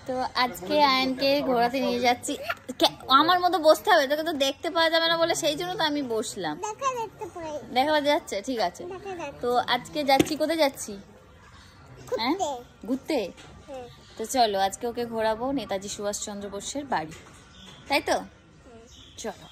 তো আজকে আয়নকে ঘোরাতে নিয়ে যাচ্ছি। আমার মতো বসতে হবে, তোকে তো দেখতে পাওয়া যাবে না বলে সেই জন্য তো আমি বসলাম। দেখা যাচ্ছে, ঠিক আছে। তো আজকে যাচ্ছি, কোথায় যাচ্ছি? হ্যাঁ, ঘুরতে। তো চলো আজকে ওকে ঘোরাবো নেতাজি সুভাষচন্দ্র বোসের বাড়ি, তাই তো? চলো।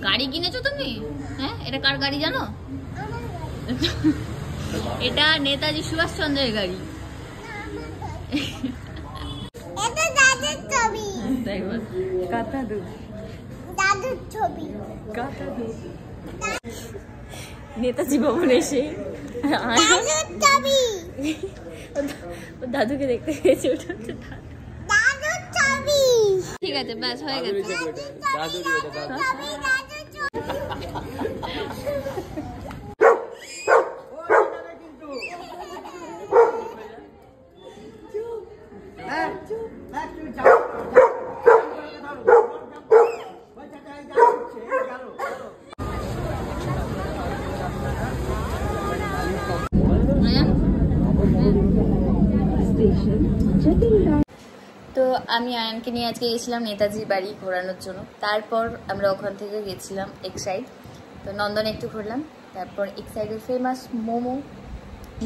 গাড়ি কিনেছো তুমি? হ্যাঁ, এটা কার গাড়ি জানো? এটা নেতাজি সুভাষচন্দ্রের গাড়ি। এটা দাদুর ছবি। তাই বল। কাতাদু দাদুর ছবি। কাতাদু নেতাজি ভবন এসে দাদুর ছবি। দাদুকে দেখতে পেয়েছি, ওটা হচ্ছে দাদুর ছবি। ঠিক আছে, ব্যাস হয়ে গেছে। তো আমি আয়নকে নিয়ে আজকে গেছিলাম নেতাজির বাড়ি ঘোরানোর জন্য। তারপর আমরা ওখান থেকে গেছিলাম এক্সাইড। তো নন্দনে একটু ঘুরলাম, তারপর এক্সাইডের ফেমাস মোমো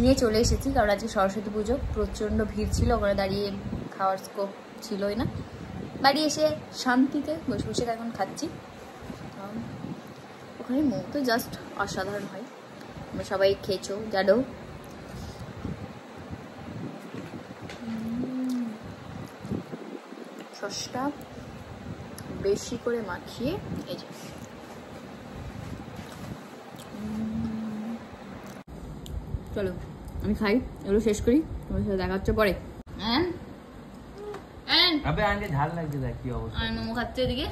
নিয়ে চলে এসেছি, কারণ আজকে সরস্বতী পুজো, প্রচণ্ড ভিড় ছিল, ওখানে দাঁড়িয়ে খাওয়ার স্কোপ ছিলই না। বাড়ি এসে শান্তিতে বসে বসে এখন খাচ্ছি। ওখানে মোমো তো জাস্ট অসাধারণ হয়, আমরা সবাই খেয়েছো জানো। সসটা বেশি করে মাখিয়ে এই যে। চলো আমি খাই, এগুলো শেষ করি, তোমার সাথে দেখা হচ্ছে পরে। হ্যাঁ, আবে আনকে ঝাল লাগছে, দেখ কি অবস্থা। মোমো খাচ্ছে এদিকে।